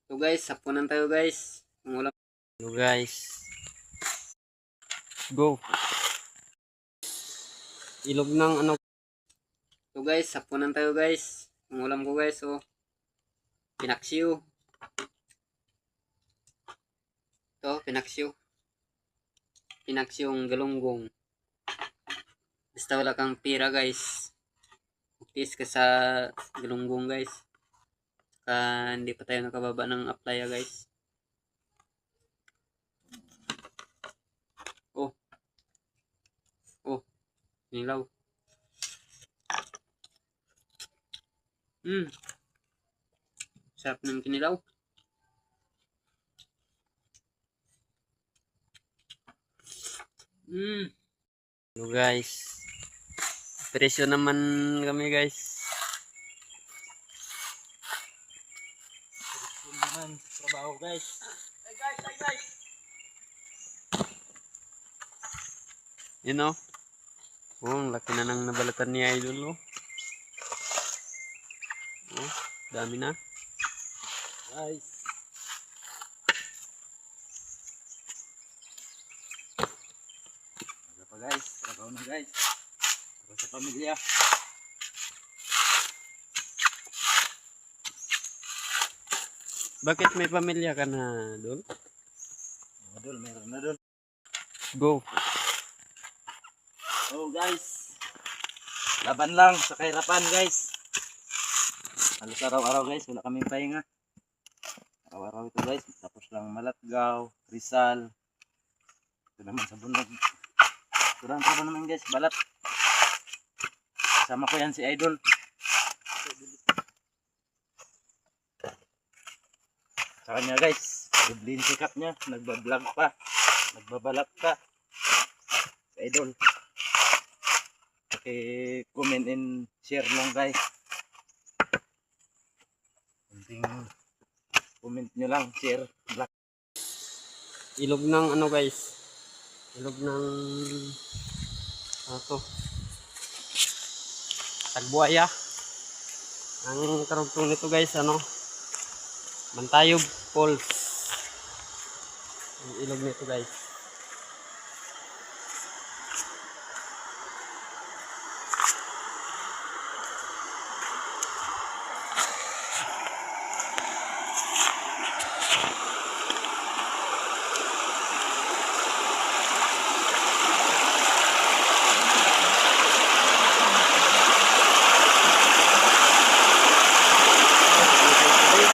So guys, hapunan tayo guys. Ang ulam. So guys. Go. Ilog ng ano. So guys, hapunan tayo guys. Ang ulam ko guys, oh. Pinaksiw. Ito, pinaksiw. Pinaksyong galunggong. Basta wala kang pira guys. Upis ka sa galunggong guys. Hindi pa tayo nakababa ng applya guys. Oh. Nilaw. Sarap ng kinilaw. Hello guys. Presyo naman kami guys. Naman trabaho guys. Hey guys. You know? Ang laki na nang nabalatan ni Idol, oh. Dami na. Guys. Aga pa guys, trabaho na guys. Para sa pamilya. Bakit may pamilya ka na, Dol? Meron na dun. Go. Oh guys. Laban lang sa kahirapan guys. Halos araw-araw guys, wala kaming pahinga. Araw-araw ito guys, tapos lang Malatgaw, Rizal. Ito naman sa Bunog. Turang trabaho naman guys, balat. Kasama ko yan si Idol. Sa kanya guys, dublin sikat niya, nagbablog pa, nagbabalak pa. Si Idol. Comment and share lang guys. Kunting comment nyo lang, share, like. Ilog ng ano guys. Ilog ng to. Tagbuaya. Ang karugtong nito guys, ano? Mantayog Falls. Ang ilog nito guys.